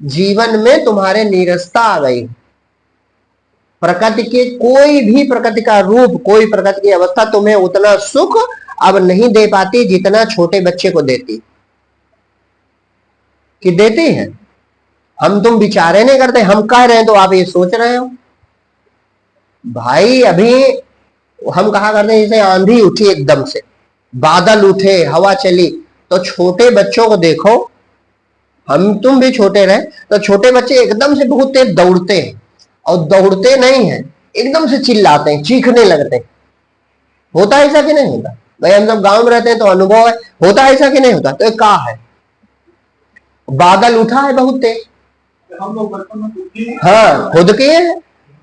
जीवन में तुम्हारे नीरसता आ गई। प्रकृति के कोई भी प्रकृति का रूप, कोई प्रकृति की अवस्था तुम्हें उतना सुख अब नहीं दे पाती जितना छोटे बच्चे को देती। कि देती है? हम तुम विचारे नहीं करते, हम कह रहे हैं तो आप ये सोच रहे हो। भाई अभी हम कहा करते हैं जैसे आंधी उठी एकदम से, बादल उठे, हवा चली, तो छोटे बच्चों को देखो, हम तुम भी छोटे रहे तो छोटे बच्चे एकदम से बहुत तेज दौड़ते हैं, और दौड़ते नहीं है, एकदम से चिल्लाते हैं, चीखने लगते हैं। होता है ऐसा कि नहीं होता? भाई हम सब गांव में रहते हैं तो अनुभव है, होता है ऐसा कि नहीं होता? तो ये क्या है? बादल उठा है बहुत तेज, हाँ खुद के है,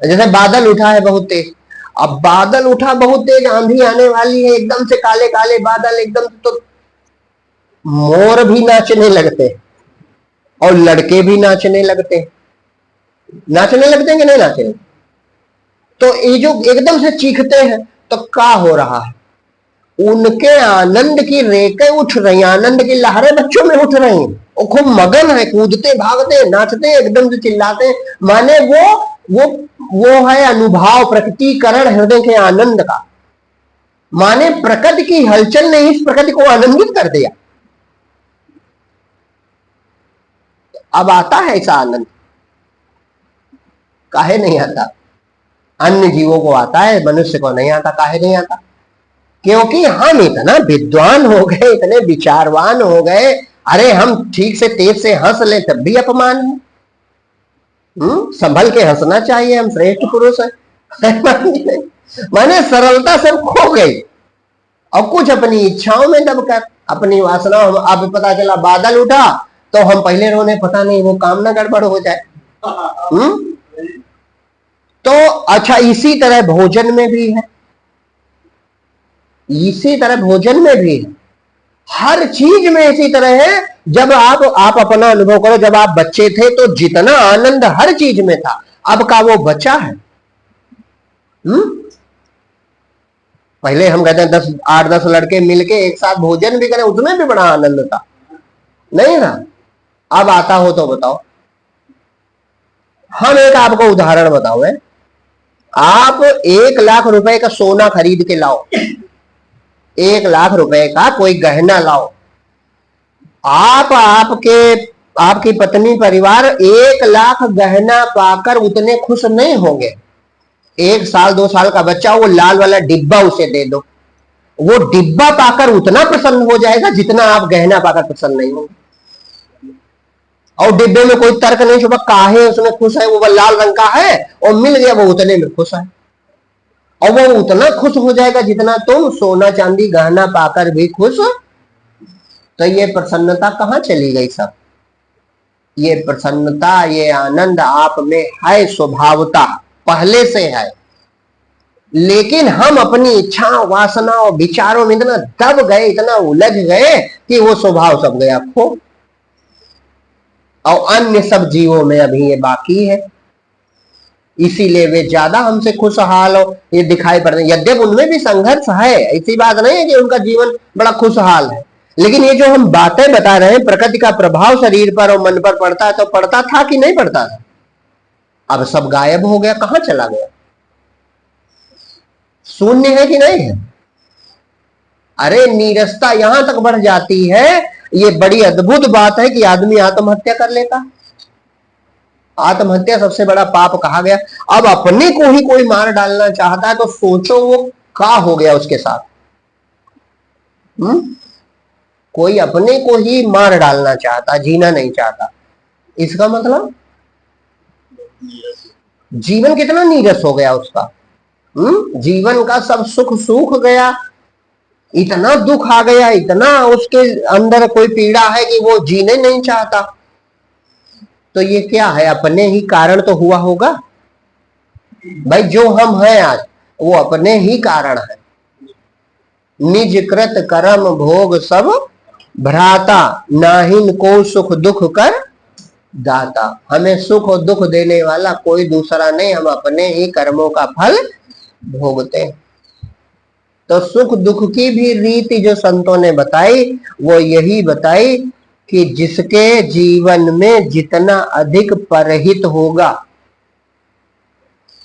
जैसे बादल उठा है बहुत तेज। अब बादल उठा बहुत तेज, आंधी आने वाली है, एकदम से काले काले बादल, एकदम से तो मोर भी नाचने लगते और लड़के भी नाचने लगते। नाचने लगते हैं कि नहीं नाचने? तो ये जो एकदम से चीखते हैं तो क्या हो रहा है? उनके आनंद की रेखें उठ रही, आनंद की लहरें बच्चों में उठ रही, वो खूब मगन है, कूदते भागते नाचते एकदम से चिल्लाते। माने वो है अनुभव, प्रकटीकरण हृदय के आनंद का। माने प्रकृति की हलचल ने इस प्रकृति को आनंदित कर दिया। अब आता है ऐसा आनंद? काहे नहीं आता? अन्य जीवों को आता है, मनुष्य को नहीं आता। काहे नहीं आता? क्योंकि हम इतना विद्वान हो गए, इतने विचारवान हो गए। अरे हम ठीक से तेज से हंस ले तब भी अपमान है। संभल के हंसना चाहिए, हम श्रेष्ठ पुरुष है। माने सरलता सब खो गई और कुछ अपनी इच्छाओं में दबकर, अपनी वासनाओं। अब पता चला बादल उठा तो हम पहले रोने, पता नहीं वो काम ना गड़बड़ हो जाए। तो अच्छा, इसी तरह भोजन में भी है, इसी तरह भोजन में भी है, हर चीज में इसी तरह है। जब आप अपना अनुभव करो, जब आप बच्चे थे तो जितना आनंद हर चीज में था, अब का वो बचा है? पहले हम कहते हैं 8-10 लड़के मिलके एक साथ भोजन भी करें, उसमें भी बड़ा आनंद था, नहीं ना? अब आता हो तो बताओ। हम एक आपको उदाहरण बताओ है, आप 1 लाख रुपए का सोना खरीद के लाओ, 1 लाख रुपए का कोई गहना लाओ, आपकी पत्नी परिवार 1 लाख गहना पाकर उतने खुश नहीं होंगे। 1 साल 2 साल का बच्चा, वो लाल वाला डिब्बा उसे दे दो, वो डिब्बा पाकर उतना प्रसन्न हो जाएगा जितना आप गहना पाकर प्रसन्न नहीं होंगे। और डिब्बे में कोई तर्क नहीं छुपा, काहे उसमें खुश है, वो लाल रंग का है और मिल गया, वो उतने में खुश है। और वो उतना खुश हो जाएगा जितना तुम सोना चांदी गहना पाकर भी खुश। तो ये प्रसन्नता कहाँ चली गई सब? ये प्रसन्नता, ये आनंद आप में है स्वभावता, पहले से है, लेकिन हम अपनी इच्छा वासना और विचारों में इतना दब गए, इतना उलझ गए कि वो स्वभाव सब गया खो। और अन्य सब जीवों में अभी ये बाकी है, इसीलिए वे ज्यादा हमसे खुशहाल हो ये दिखाई पड़ते हैं। यद्यप उनमें भी संघर्ष है, ऐसी बात नहीं है कि उनका जीवन बड़ा खुशहाल है, लेकिन ये जो हम बातें बता रहे हैं, प्रकृति का प्रभाव शरीर पर और मन पर पड़ता है, तो पड़ता था कि नहीं पड़ता था? अब सब गायब हो गया, कहां चला गया? शून्य है कि नहीं है? अरे नीरसता यहां तक बढ़ जाती है, ये बड़ी अद्भुत बात है कि आदमी आत्महत्या कर लेता। आत्महत्या सबसे बड़ा पाप कहा गया। अब अपने को ही कोई मार डालना चाहता है तो सोचो वो क्या हो गया उसके साथ। कोई अपने को ही मार डालना चाहता, जीना नहीं चाहता, इसका मतलब जीवन कितना नीरस हो गया उसका। जीवन का सब सुख सूख गया, इतना दुख आ गया, इतना उसके अंदर कोई पीड़ा है कि वो जीने नहीं चाहता। तो ये क्या है? अपने ही कारण तो हुआ होगा भाई। जो हम हैं आज वो अपने ही कारण है। निज कृत कर्म भोग सब भ्राता, नाहिन को सुख दुख कर दाता। हमें सुख और दुख देने वाला कोई दूसरा नहीं, हम अपने ही कर्मों का फल भोगते हैं। तो सुख दुख की भी रीति जो संतों ने बताई वो यही बताई कि जिसके जीवन में जितना अधिक परहित होगा,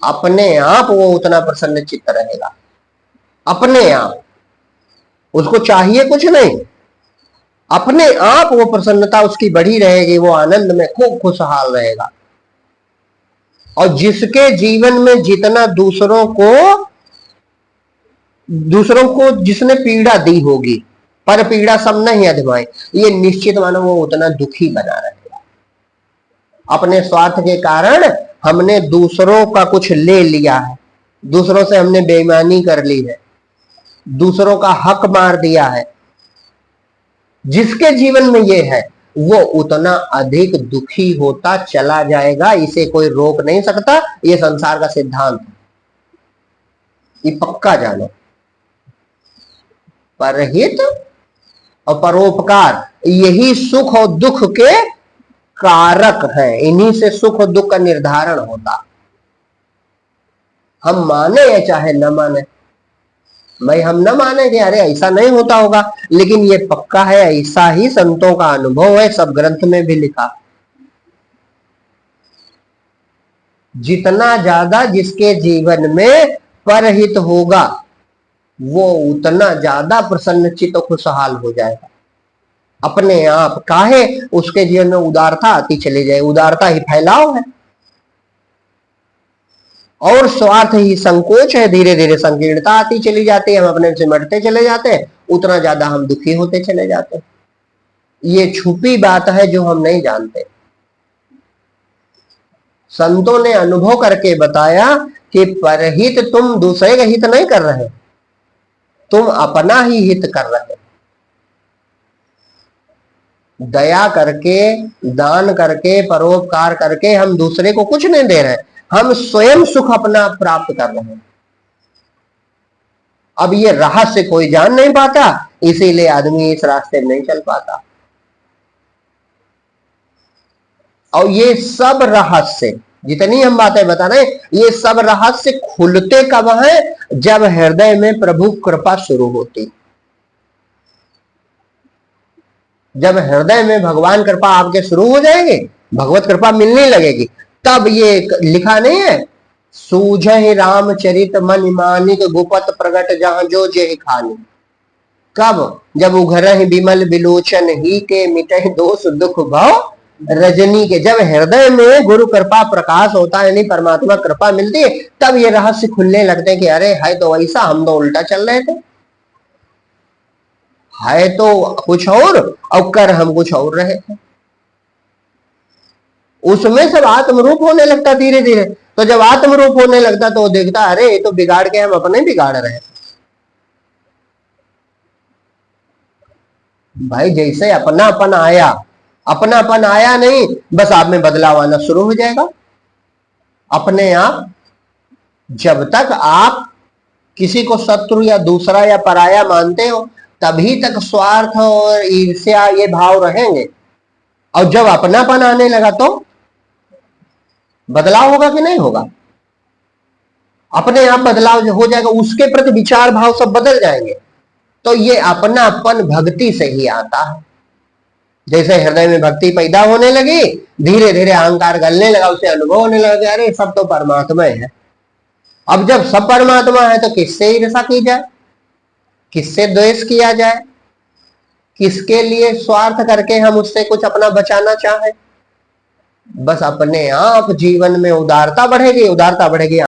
अपने आप वो उतना प्रसन्न चित्त रहेगा। अपने आप, उसको चाहिए कुछ नहीं, अपने आप वो प्रसन्नता उसकी बढ़ी रहेगी, वो आनंद में खूब खुशहाल रहेगा। और जिसके जीवन में जितना दूसरों को जिसने पीड़ा दी होगी, पर पीड़ा सब नहीं अधमाए, ये निश्चित मानो वो उतना दुखी बना रहेगा। अपने स्वार्थ के कारण हमने दूसरों का कुछ ले लिया है, दूसरों से हमने बेईमानी कर ली है, दूसरों का हक मार दिया है। जिसके जीवन में ये है वो उतना अधिक दुखी होता चला जाएगा, इसे कोई रोक नहीं सकता। ये संसार का सिद्धांत है, ये पक्का जानो। परहित और परोपकार यही सुख और दुख के कारक है, इन्हीं से सुख और दुख का निर्धारण होता। हम माने या चाहे न माने, भाई हम न माने कि अरे ऐसा नहीं होता होगा, लेकिन ये पक्का है, ऐसा ही संतों का अनुभव है, सब ग्रंथ में भी लिखा। जितना ज्यादा जिसके जीवन में परहित होगा वो उतना ज्यादा प्रसन्नचित्त और खुशहाल हो जाएगा अपने आप। काहे? उसके जीवन में उदारता आती चली जाए, उदारता ही फैलाव है, और स्वार्थ ही संकोच है। धीरे धीरे संकीर्णता आती चली जाती है, हम अपने से सिमटते चले जाते हैं, उतना ज्यादा हम दुखी होते चले जाते हैं। ये छुपी बात है जो हम नहीं जानते। संतों ने अनुभव करके बताया कि परहित तुम दूसरे का हित नहीं कर रहे, तुम अपना ही हित कर रहे। दया करके, दान करके, परोपकार करके हम दूसरे को कुछ नहीं दे रहे, हम स्वयं सुख अपना प्राप्त कर रहे हैं। अब ये रहस्य कोई जान नहीं पाता, इसीलिए आदमी इस रास्ते में नहीं चल पाता। और ये सब रहस्य, जितनी हम बातें बता रहे, ये सब रहस्य खुलते कब है? जब हृदय में प्रभु कृपा शुरू होती। जब हृदय में भगवान कृपा आपके शुरू हो जाएगी, भगवत कृपा मिलने लगेगी, तब ये लिखा नहीं है, सूझहि रामचरित मन मानिक गुपत प्रगट जहां जो जे खानी। कब? जब उघरहि बिमल बिलोचन ही के मिटहि दोष दुख भव रजनी के। जब हृदय में गुरु कृपा प्रकाश होता है, यानी परमात्मा कृपा मिलती है, तब ये रहस्य खुलने लगते हैं कि अरे है तो वैसा, हम तो उल्टा चल रहे थे, है तो कुछ और कर हम कुछ और रहे थे। उसमें सब आत्मरूप होने लगता धीरे धीरे। तो जब आत्मरूप होने लगता तो वो देखता अरे ये तो बिगाड़ के हम अपने बिगाड़ रहे हैं। भाई जैसे अपनापन आया, अपनापन आया नहीं, बस आप में बदलाव आना शुरू हो जाएगा अपने आप। जब तक आप किसी को शत्रु या दूसरा या पराया मानते हो, तभी तक स्वार्थ और ईर्ष्या ये भाव रहेंगे। और जब अपनापन आने लगा तो बदलाव होगा कि नहीं होगा? अपने आप बदलाव हो जाएगा, उसके प्रति विचार भाव सब बदल जाएंगे। तो ये अपनापन भक्ति से ही आता है। जैसे हृदय में भक्ति पैदा होने लगी, धीरे धीरे अहंकार गलने लगा, उसे अनुभव होने लगा अरे सब तो परमात्मा है। अब जब सब परमात्मा है तो किससे ईर्ष्या की जाए, किससे द्वेष किया जाए, किसके लिए स्वार्थ करके हम उससे कुछ अपना बचाना चाहें? बस अपने आप जीवन में उदारता बढ़ेगी, उदारता बढ़ेगी,